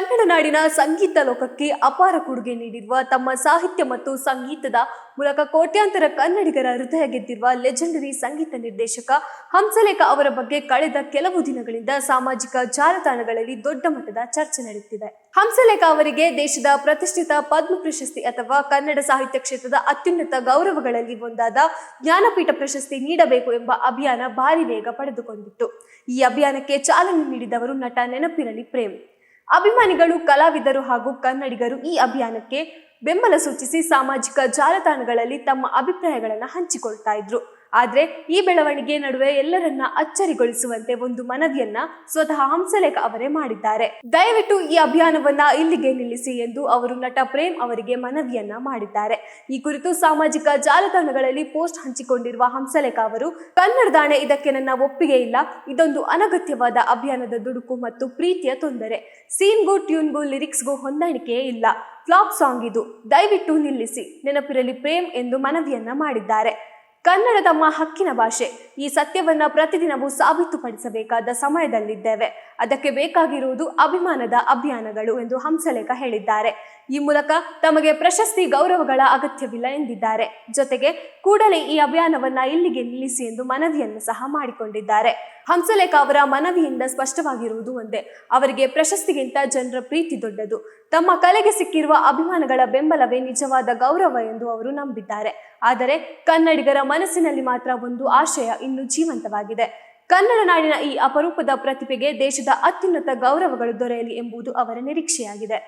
ಕನ್ನಡ ನಾಡಿನ ಸಂಗೀತ ಲೋಕಕ್ಕೆ ಅಪಾರ ಕೊಡುಗೆ ನೀಡಿರುವ ತಮ್ಮ ಸಾಹಿತ್ಯ ಮತ್ತು ಸಂಗೀತದ ಮೂಲಕ ಕೋಟ್ಯಾಂತರ ಕನ್ನಡಿಗರ ಹೃದಯ ಗೆದ್ದಿರುವ ಲೆಜೆಂಡರಿ ಸಂಗೀತ ನಿರ್ದೇಶಕ ಹಂಸಲೇಖ ಅವರ ಬಗ್ಗೆ ಕಳೆದ ಕೆಲವು ದಿನಗಳಿಂದ ಸಾಮಾಜಿಕ ಜಾಲತಾಣಗಳಲ್ಲಿ ದೊಡ್ಡ ಮಟ್ಟದ ಚರ್ಚೆ ನಡೆಯುತ್ತಿದೆ. ಹಂಸಲೇಖ ಅವರಿಗೆ ದೇಶದ ಪ್ರತಿಷ್ಠಿತ ಪದ್ಮ ಪ್ರಶಸ್ತಿ ಅಥವಾ ಕನ್ನಡ ಸಾಹಿತ್ಯ ಕ್ಷೇತ್ರದ ಅತ್ಯುನ್ನತ ಗೌರವಗಳಲ್ಲಿ ಒಂದಾದ ಜ್ಞಾನಪೀಠ ಪ್ರಶಸ್ತಿ ನೀಡಬೇಕು ಎಂಬ ಅಭಿಯಾನ ಭಾರಿ ವೇಗ ಪಡೆದುಕೊಂಡಿತ್ತು. ಈ ಅಭಿಯಾನಕ್ಕೆ ಚಾಲನೆ ನೀಡಿದವರು ನಟ ನೆನಪಿರಲಿ ಪ್ರೇಮ್. ಅಭಿಮಾನಿಗಳು, ಕಲಾವಿದರು ಹಾಗೂ ಕನ್ನಡಿಗರು ಈ ಅಭಿಯಾನಕ್ಕೆ ಬೆಂಬಲ ಸೂಚಿಸಿ ಸಾಮಾಜಿಕ ಜಾಲತಾಣಗಳಲ್ಲಿ ತಮ್ಮ ಅಭಿಪ್ರಾಯಗಳನ್ನು ಹಂಚಿಕೊಳ್ತಾ ಇದ್ರು. ಆದ್ರೆ ಈ ಬೆಳವಣಿಗೆ ನಡುವೆ ಎಲ್ಲರನ್ನ ಅಚ್ಚರಿಗೊಳಿಸುವಂತೆ ಒಂದು ಮನವಿಯನ್ನ ಸ್ವತಃ ಹಂಸಲೇಖ ಅವರೇ ಮಾಡಿದ್ದಾರೆ. ದಯವಿಟ್ಟು ಈ ಅಭಿಯಾನವನ್ನ ಇಲ್ಲಿಗೆ ನಿಲ್ಲಿಸಿ ಎಂದು ಅವರು ನಟ ಪ್ರೇಮ್ ಅವರಿಗೆ ಮನವಿಯನ್ನ ಮಾಡಿದ್ದಾರೆ. ಈ ಕುರಿತು ಸಾಮಾಜಿಕ ಜಾಲತಾಣಗಳಲ್ಲಿ ಪೋಸ್ಟ್ ಹಂಚಿಕೊಂಡಿರುವ ಹಂಸಲೇಖ ಅವರು, ಕನ್ನಡದಾಣೆ, ಇದಕ್ಕೆ ನನ್ನ ಒಪ್ಪಿಗೆ ಇಲ್ಲ. ಇದೊಂದು ಅನಗತ್ಯವಾದ ಅಭಿಯಾನದ ದುಡುಕು ಮತ್ತು ಪ್ರೀತಿಯ ತೊಂದರೆ. ಸೀನ್ಗೂ, ಟ್ಯೂನ್ಗೂ, ಲಿರಿಕ್ಸ್ಗೂ ಹೊಂದಾಣಿಕೆಯೇ ಇಲ್ಲ. ಫ್ಲಾಪ್ ಸಾಂಗ್ ಇದು. ದಯವಿಟ್ಟು ನಿಲ್ಲಿಸಿ. ನೆನಪಿರಲಿ ಪ್ರೇಮ್ ಎಂದು ಮನವಿಯನ್ನ ಮಾಡಿದ್ದಾರೆ. ಕನ್ನಡ ತಮ್ಮ ಹಕ್ಕಿನ ಭಾಷೆ. ಈ ಸತ್ಯವನ್ನ ಪ್ರತಿದಿನವೂ ಸಾಬೀತುಪಡಿಸಬೇಕಾದ ಸಮಯದಲ್ಲಿದ್ದೇವೆ. ಅದಕ್ಕೆ ಬೇಕಾಗಿರುವುದು ಅಭಿಮಾನದ ಅಭಿಯಾನಗಳು ಎಂದು ಹಂಸಲೇಖ ಹೇಳಿದ್ದಾರೆ. ಈ ಮೂಲಕ ತಮಗೆ ಪ್ರಶಸ್ತಿ, ಗೌರವಗಳ ಅಗತ್ಯವಿಲ್ಲ ಎಂದಿದ್ದಾರೆ. ಜೊತೆಗೆ ಕೂಡಲೇ ಈ ಅಭಿಯಾನವನ್ನ ಇಲ್ಲಿಗೆ ನಿಲ್ಲಿಸಿ ಎಂದು ಮನವಿಯನ್ನು ಸಹ ಮಾಡಿಕೊಂಡಿದ್ದಾರೆ. ಹಂಸಲೇಖ ಅವರ ಮನವಿಯಿಂದ ಸ್ಪಷ್ಟವಾಗಿರುವುದು ಒಂದೇ: ಅವರಿಗೆ ಪ್ರಶಸ್ತಿಗಿಂತ ಜನರ ಪ್ರೀತಿ ದೊಡ್ಡದು. ತಮ್ಮ ಕಲೆಗೆ ಸಿಕ್ಕಿರುವ ಅಭಿಮಾನಗಳ ಬೆಂಬಲವೇ ನಿಜವಾದ ಗೌರವ ಎಂದು ಅವರು ನಂಬಿದ್ದಾರೆ. ಆದರೆ ಕನ್ನಡಿಗರ ಮನಸ್ಸಿನಲ್ಲಿ ಮಾತ್ರ ಒಂದು ಆಶಯ ಇನ್ನೂ ಜೀವಂತವಾಗಿದೆ: ಕನ್ನಡ ನಾಡಿನ ಈ ಅಪರೂಪದ ಪ್ರತಿಭೆಗೆ ದೇಶದ ಅತ್ಯುನ್ನತ ಗೌರವಗಳು ದೊರೆಯಲಿ ಎಂಬುದು ಅವರ ನಿರೀಕ್ಷೆಯಾಗಿದೆ.